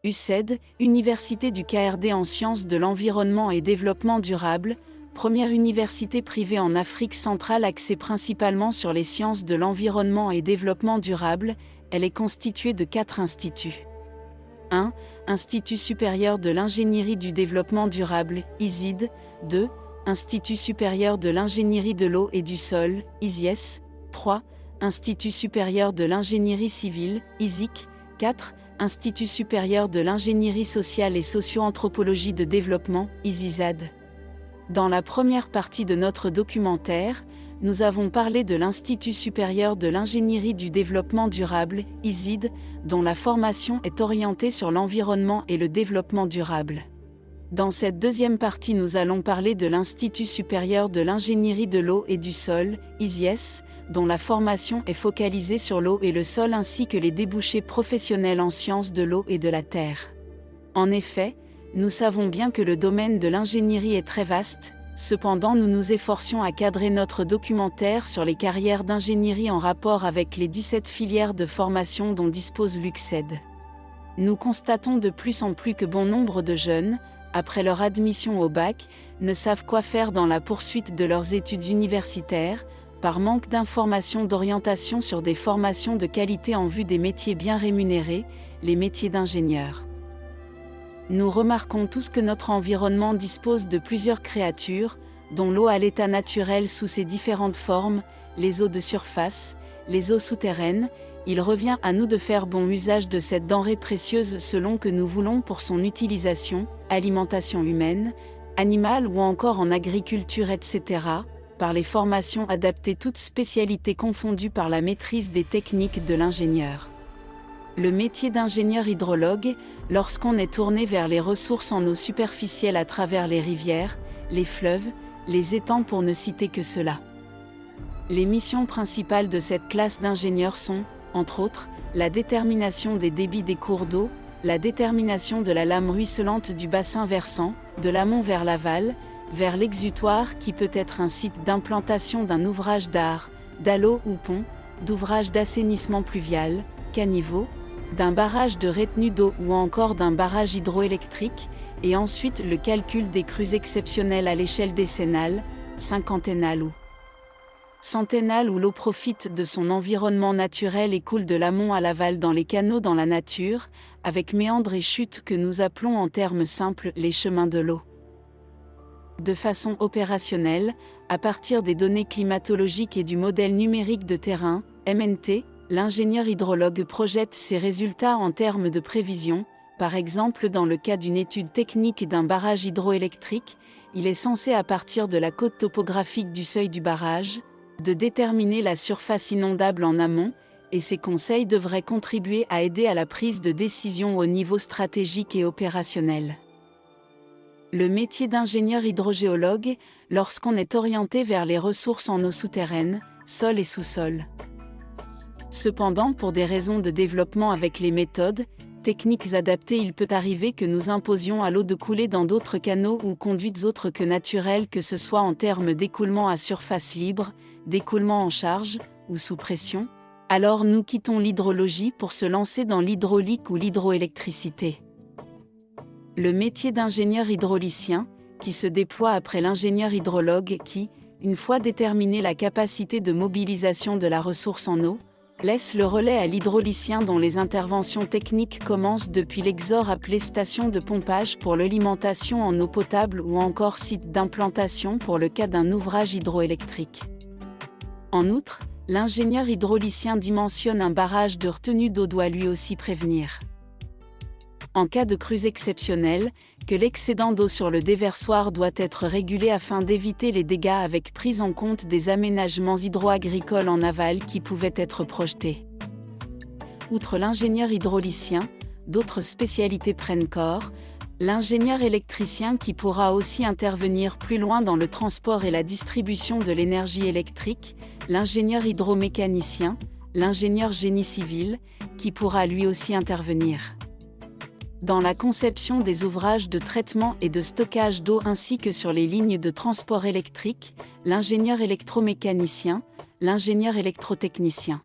UCED, Université du KRD en sciences de l'environnement et développement durable, première université privée en Afrique centrale axée principalement sur les sciences de l'environnement et développement durable. Elle est constituée de 4 instituts. 1. Institut supérieur de l'ingénierie du développement durable, ISID. 2. Institut supérieur de l'ingénierie de l'eau et du sol, ISIES. 3. Institut supérieur de l'ingénierie civile, ISIC. 4. Institut supérieur de l'ingénierie sociale et socio-anthropologie de développement, ISIZAD. Dans la première partie de notre documentaire, nous avons parlé de l'Institut supérieur de l'ingénierie du développement durable, ISID, dont la formation est orientée sur l'environnement et le développement durable. Dans cette deuxième partie, nous allons parler de l'Institut supérieur de l'ingénierie de l'eau et du sol, ISIES, dont la formation est focalisée sur l'eau et le sol ainsi que les débouchés professionnels en sciences de l'eau et de la terre. En effet, nous savons bien que le domaine de l'ingénierie est très vaste, cependant nous nous efforcions à cadrer notre documentaire sur les carrières d'ingénierie en rapport avec les 17 filières de formation dont dispose l'UCED. Nous constatons de plus en plus que bon nombre de jeunes, après leur admission au bac, ne savent quoi faire dans la poursuite de leurs études universitaires, par manque d'informations d'orientation sur des formations de qualité en vue des métiers bien rémunérés, les métiers d'ingénieur. Nous remarquons tous que notre environnement dispose de plusieurs créatures, dont l'eau à l'état naturel sous ses différentes formes, les eaux de surface, les eaux souterraines. Il revient à nous de faire bon usage de cette denrée précieuse selon que nous voulons pour son utilisation, alimentation humaine, animale ou encore en agriculture, etc., par les formations adaptées toutes spécialités confondues par la maîtrise des techniques de l'ingénieur. Le métier d'ingénieur hydrologue, lorsqu'on est tourné vers les ressources en eau superficielle à travers les rivières, les fleuves, les étangs pour ne citer que cela. Les missions principales de cette classe d'ingénieurs sont, entre autres, la détermination des débits des cours d'eau, la détermination de la lame ruisselante du bassin versant, de l'amont vers l'aval, vers l'exutoire qui peut être un site d'implantation d'un ouvrage d'art, d'alo ou pont, d'ouvrage d'assainissement pluvial, caniveau, d'un barrage de retenue d'eau ou encore d'un barrage hydroélectrique, et ensuite le calcul des crues exceptionnelles à l'échelle décennale, cinquantennale ou centennale où l'eau profite de son environnement naturel et coule de l'amont à l'aval dans les canaux dans la nature, avec méandres et chutes que nous appelons en termes simples les chemins de l'eau. De façon opérationnelle, à partir des données climatologiques et du modèle numérique de terrain, MNT, l'ingénieur hydrologue projette ses résultats en termes de prévision. Par exemple, dans le cas d'une étude technique d'un barrage hydroélectrique, il est censé, à partir de la cote topographique du seuil du barrage, de déterminer la surface inondable en amont, et ces conseils devraient contribuer à aider à la prise de décision au niveau stratégique et opérationnel. Le métier d'ingénieur hydrogéologue, lorsqu'on est orienté vers les ressources en eau souterraine, sol et sous-sol. Cependant, pour des raisons de développement avec les méthodes, techniques adaptées, il peut arriver que nous imposions à l'eau de couler dans d'autres canaux ou conduites autres que naturelles, que ce soit en termes d'écoulement à surface libre, d'écoulement en charge, ou sous pression. Alors nous quittons l'hydrologie pour se lancer dans l'hydraulique ou l'hydroélectricité. Le métier d'ingénieur hydraulicien, qui se déploie après l'ingénieur hydrologue qui, une fois déterminé la capacité de mobilisation de la ressource en eau, laisse le relais à l'hydraulicien dont les interventions techniques commencent depuis l'exor appelé station de pompage pour l'alimentation en eau potable ou encore site d'implantation pour le cas d'un ouvrage hydroélectrique. En outre, l'ingénieur hydraulicien dimensionne un barrage de retenue d'eau doit lui aussi prévenir, en cas de crues exceptionnelles, que l'excédent d'eau sur le déversoir doit être régulé afin d'éviter les dégâts avec prise en compte des aménagements hydro-agricoles en aval qui pouvaient être projetés. Outre l'ingénieur hydraulicien, d'autres spécialités prennent corps, l'ingénieur électricien qui pourra aussi intervenir plus loin dans le transport et la distribution de l'énergie électrique, l'ingénieur hydromécanicien, l'ingénieur génie civil, qui pourra lui aussi intervenir dans la conception des ouvrages de traitement et de stockage d'eau ainsi que sur les lignes de transport électrique, l'ingénieur électromécanicien, l'ingénieur électrotechnicien.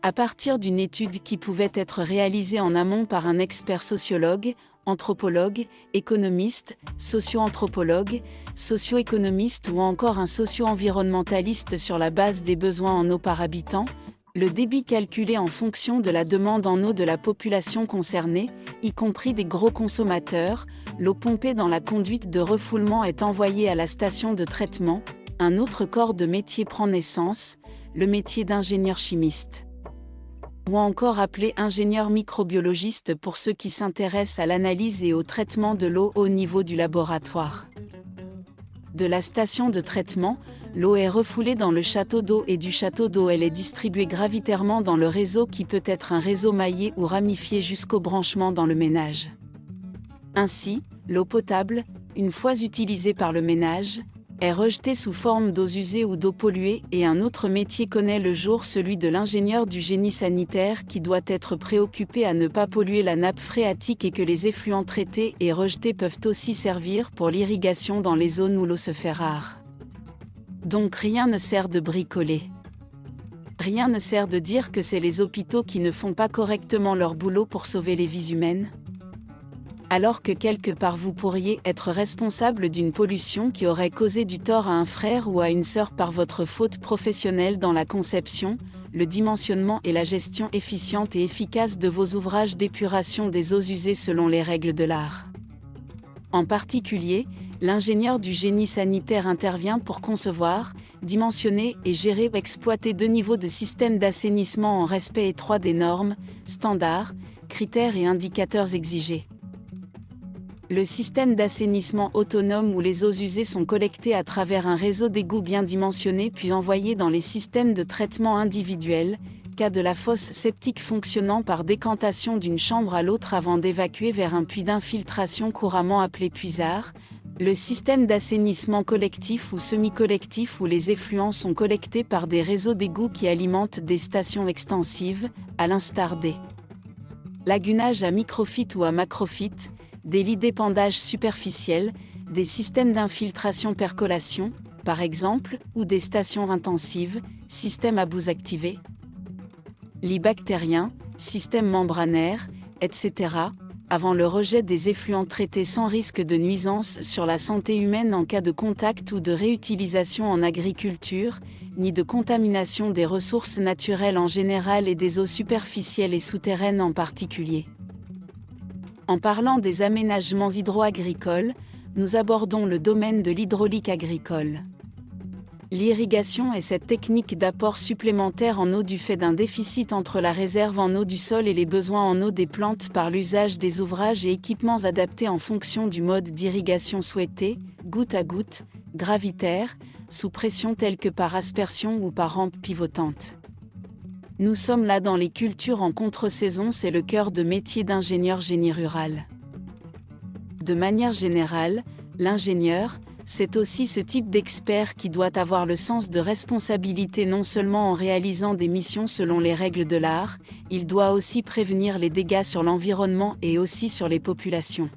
À partir d'une étude qui pouvait être réalisée en amont par un expert sociologue, anthropologue, économiste, socio-anthropologue, socio-économiste ou encore un socio-environnementaliste sur la base des besoins en eau par habitant, le débit calculé en fonction de la demande en eau de la population concernée, y compris des gros consommateurs, l'eau pompée dans la conduite de refoulement est envoyée à la station de traitement, un autre corps de métier prend naissance, le métier d'ingénieur chimiste. Ou encore appelé ingénieur microbiologiste pour ceux qui s'intéressent à l'analyse et au traitement de l'eau au niveau du laboratoire. De la station de traitement, l'eau est refoulée dans le château d'eau et du château d'eau elle est distribuée gravitairement dans le réseau qui peut être un réseau maillé ou ramifié jusqu'au branchement dans le ménage. Ainsi, l'eau potable, une fois utilisée par le ménage, est rejetée sous forme d'eaux usées ou d'eau polluée et un autre métier connaît le jour, celui de l'ingénieur du génie sanitaire qui doit être préoccupé à ne pas polluer la nappe phréatique et que les effluents traités et rejetés peuvent aussi servir pour l'irrigation dans les zones où l'eau se fait rare. Donc rien ne sert de bricoler. Rien ne sert de dire que c'est les hôpitaux qui ne font pas correctement leur boulot pour sauver les vies humaines. Alors que quelque part vous pourriez être responsable d'une pollution qui aurait causé du tort à un frère ou à une sœur par votre faute professionnelle dans la conception, le dimensionnement et la gestion efficiente et efficace de vos ouvrages d'épuration des eaux usées selon les règles de l'art. En particulier, l'ingénieur du génie sanitaire intervient pour concevoir, dimensionner et gérer ou exploiter 2 niveaux de système d'assainissement en respect étroit des normes, standards, critères et indicateurs exigés. Le système d'assainissement autonome où les eaux usées sont collectées à travers un réseau d'égouts bien dimensionné puis envoyées dans les systèmes de traitement individuels, cas de la fosse septique fonctionnant par décantation d'une chambre à l'autre avant d'évacuer vers un puits d'infiltration couramment appelé puisard, le système d'assainissement collectif ou semi-collectif où les effluents sont collectés par des réseaux d'égouts qui alimentent des stations extensives, à l'instar des lagunages à microphyte ou à macrophyte, des lits d'épandage superficiels, des systèmes d'infiltration-percolation, par exemple, ou des stations intensives, systèmes à boues activés, lits bactériens, systèmes membranaires, etc., avant le rejet des effluents traités sans risque de nuisance sur la santé humaine en cas de contact ou de réutilisation en agriculture, ni de contamination des ressources naturelles en général et des eaux superficielles et souterraines en particulier. En parlant des aménagements hydro-agricoles, nous abordons le domaine de l'hydraulique agricole. L'irrigation est cette technique d'apport supplémentaire en eau du fait d'un déficit entre la réserve en eau du sol et les besoins en eau des plantes par l'usage des ouvrages et équipements adaptés en fonction du mode d'irrigation souhaité, goutte à goutte, gravitaire, sous pression telle que par aspersion ou par rampe pivotante. Nous sommes là dans les cultures en contre-saison, c'est le cœur de métier d'ingénieur génie rural. De manière générale, l'ingénieur, c'est aussi ce type d'expert qui doit avoir le sens de responsabilité non seulement en réalisant des missions selon les règles de l'art, il doit aussi prévenir les dégâts sur l'environnement et aussi sur les populations.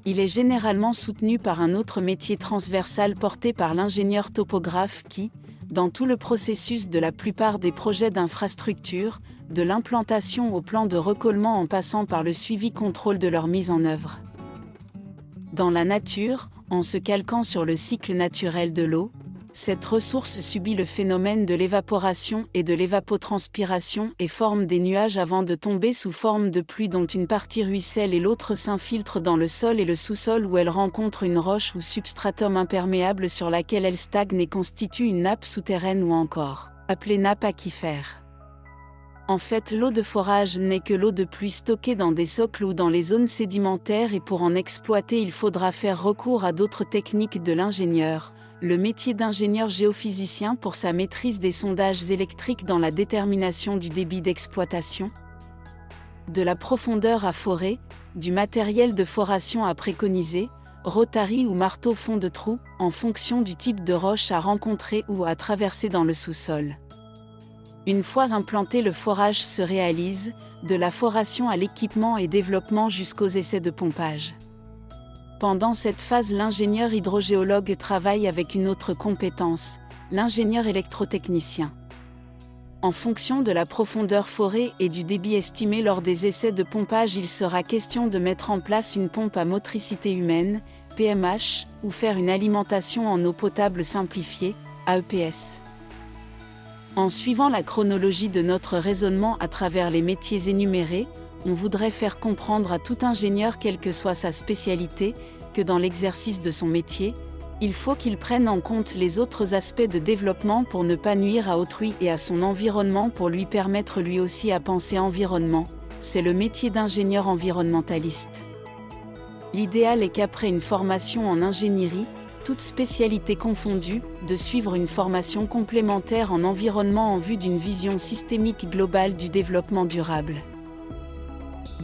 Il est généralement soutenu par un autre métier transversal porté par l'ingénieur topographe qui, dans tout le processus de la plupart des projets d'infrastructure, de l'implantation au plan de recollement en passant par le suivi-contrôle de leur mise en œuvre. Dans la nature, en se calquant sur le cycle naturel de l'eau, cette ressource subit le phénomène de l'évaporation et de l'évapotranspiration et forme des nuages avant de tomber sous forme de pluie dont une partie ruisselle et l'autre s'infiltre dans le sol et le sous-sol où elle rencontre une roche ou substratum imperméable sur laquelle elle stagne et constitue une nappe souterraine ou encore, appelée nappe aquifère. En fait, l'eau de forage n'est que l'eau de pluie stockée dans des socles ou dans les zones sédimentaires et pour en exploiter il faudra faire recours à d'autres techniques de l'ingénieur, le métier d'ingénieur géophysicien pour sa maîtrise des sondages électriques dans la détermination du débit d'exploitation, de la profondeur à forer, du matériel de foration à préconiser, rotary ou marteau fond de trou, en fonction du type de roche à rencontrer ou à traverser dans le sous-sol. Une fois implanté, le forage se réalise, de la foration à l'équipement et développement jusqu'aux essais de pompage. Pendant cette phase, l'ingénieur hydrogéologue travaille avec une autre compétence, l'ingénieur électrotechnicien. En fonction de la profondeur forée et du débit estimé lors des essais de pompage, il sera question de mettre en place une pompe à motricité humaine, PMH, ou faire une alimentation en eau potable simplifiée, AEPS. En suivant la chronologie de notre raisonnement à travers les métiers énumérés, on voudrait faire comprendre à tout ingénieur, quelle que soit sa spécialité, que dans l'exercice de son métier, il faut qu'il prenne en compte les autres aspects de développement pour ne pas nuire à autrui et à son environnement, pour lui permettre lui aussi à penser environnement. C'est le métier d'ingénieur environnementaliste. L'idéal est qu'après une formation en ingénierie, toutes spécialités confondues, de suivre une formation complémentaire en environnement en vue d'une vision systémique globale du développement durable.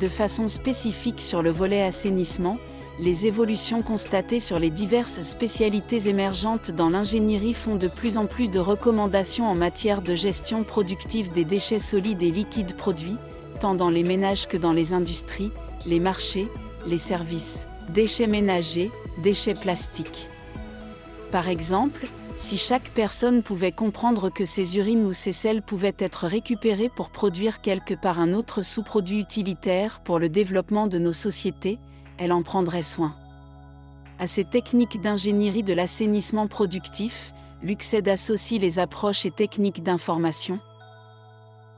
De façon spécifique sur le volet assainissement, les évolutions constatées sur les diverses spécialités émergentes dans l'ingénierie font de plus en plus de recommandations en matière de gestion productive des déchets solides et liquides produits, tant dans les ménages que dans les industries, les marchés, les services, déchets ménagers, déchets plastiques. Par exemple, si chaque personne pouvait comprendre que ses urines ou ses selles pouvaient être récupérées pour produire quelque part un autre sous-produit utilitaire pour le développement de nos sociétés, elle en prendrait soin. À ces techniques d'ingénierie de l'assainissement productif, l'UCSED associe les approches et techniques d'information,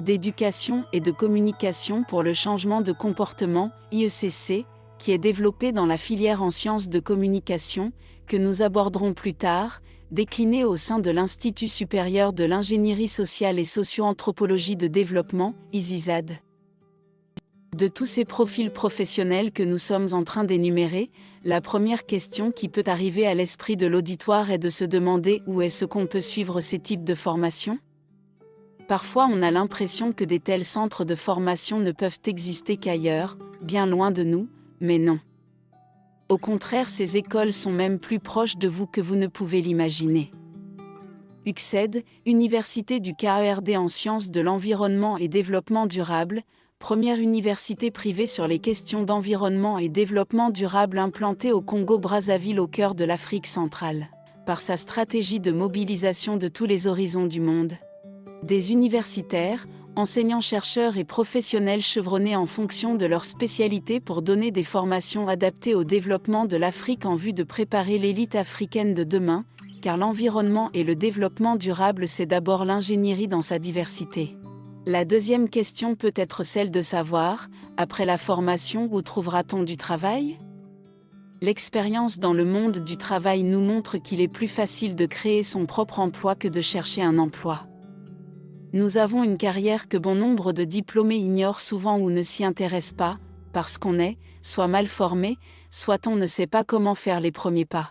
d'éducation et de communication pour le changement de comportement, IECC, qui est développé dans la filière en sciences de communication, que nous aborderons plus tard, décliné au sein de l'Institut supérieur de l'ingénierie sociale et socio-anthropologie de développement, ISISAD. De tous ces profils professionnels que nous sommes en train d'énumérer, la première question qui peut arriver à l'esprit de l'auditoire est de se demander où est-ce qu'on peut suivre ces types de formations ? Parfois on a l'impression que des tels centres de formation ne peuvent exister qu'ailleurs, bien loin de nous, mais non. Au contraire, ces écoles sont même plus proches de vous que vous ne pouvez l'imaginer. UCSED, Université du KERD en sciences de l'environnement et développement durable, première université privée sur les questions d'environnement et développement durable implantée au Congo-Brazzaville au cœur de l'Afrique centrale. Par sa stratégie de mobilisation de tous les horizons du monde, des universitaires, enseignants-chercheurs et professionnels chevronnés en fonction de leur spécialité pour donner des formations adaptées au développement de l'Afrique en vue de préparer l'élite africaine de demain, car l'environnement et le développement durable, c'est d'abord l'ingénierie dans sa diversité. La deuxième question peut être celle de savoir, après la formation, où trouvera-t-on du travail ? L'expérience dans le monde du travail nous montre qu'il est plus facile de créer son propre emploi que de chercher un emploi. Nous avons une carrière que bon nombre de diplômés ignorent souvent ou ne s'y intéressent pas, parce qu'on est, soit mal formé, soit on ne sait pas comment faire les premiers pas.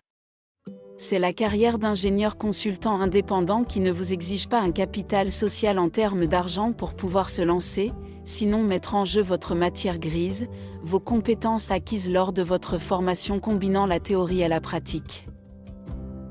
C'est la carrière d'ingénieur consultant indépendant qui ne vous exige pas un capital social en termes d'argent pour pouvoir se lancer, sinon mettre en jeu votre matière grise, vos compétences acquises lors de votre formation combinant la théorie et la pratique.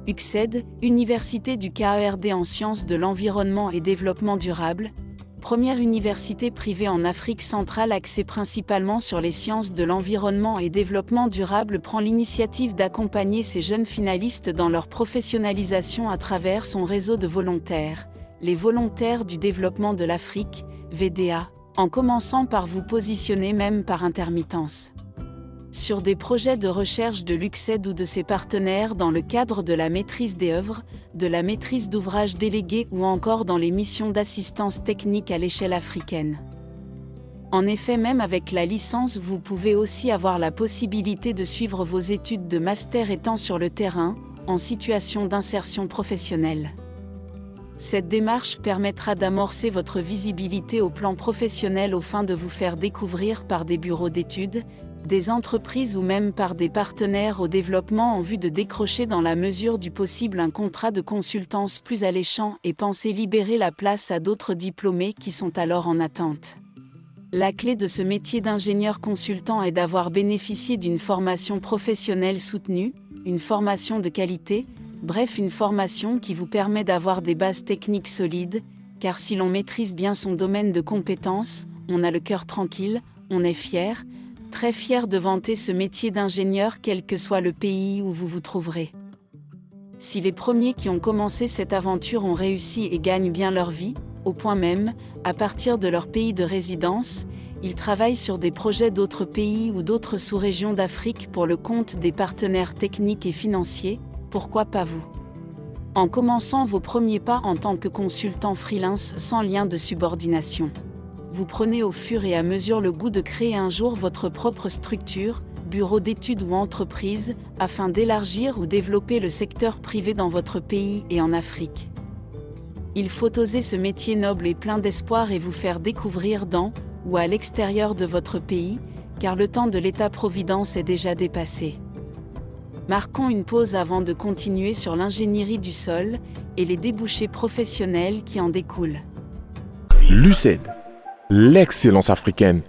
UCSED, Université du KERD en sciences de l'environnement et développement durable, première université privée en Afrique centrale axée principalement sur les sciences de l'environnement et développement durable, prend l'initiative d'accompagner ces jeunes finalistes dans leur professionnalisation à travers son réseau de volontaires, les volontaires du développement de l'Afrique, VDA, en commençant par vous positionner même par intermittence sur des projets de recherche de l'UCSED ou de ses partenaires dans le cadre de la maîtrise des œuvres, de la maîtrise d'ouvrage déléguée ou encore dans les missions d'assistance technique à l'échelle africaine. En effet, même avec la licence, vous pouvez aussi avoir la possibilité de suivre vos études de master étant sur le terrain, en situation d'insertion professionnelle. Cette démarche permettra d'amorcer votre visibilité au plan professionnel aux fins de vous faire découvrir par des bureaux d'études, des entreprises ou même par des partenaires au développement en vue de décrocher dans la mesure du possible un contrat de consultance plus alléchant et penser libérer la place à d'autres diplômés qui sont alors en attente. La clé de ce métier d'ingénieur consultant est d'avoir bénéficié d'une formation professionnelle soutenue, une formation de qualité, bref une formation qui vous permet d'avoir des bases techniques solides, car si l'on maîtrise bien son domaine de compétences, on a le cœur tranquille, on est fier, très fier de vanter ce métier d'ingénieur quel que soit le pays où vous vous trouverez. Si les premiers qui ont commencé cette aventure ont réussi et gagnent bien leur vie, au point même, à partir de leur pays de résidence, ils travaillent sur des projets d'autres pays ou d'autres sous-régions d'Afrique pour le compte des partenaires techniques et financiers, pourquoi pas vous? En commençant vos premiers pas en tant que consultant freelance sans lien de subordination. Vous prenez au fur et à mesure le goût de créer un jour votre propre structure, bureau d'études ou entreprise, afin d'élargir ou développer le secteur privé dans votre pays et en Afrique. Il faut oser ce métier noble et plein d'espoir et vous faire découvrir dans ou à l'extérieur de votre pays, car le temps de l'État-providence est déjà dépassé. Marquons une pause avant de continuer sur l'ingénierie du sol et les débouchés professionnels qui en découlent. Lucid, l'excellence africaine.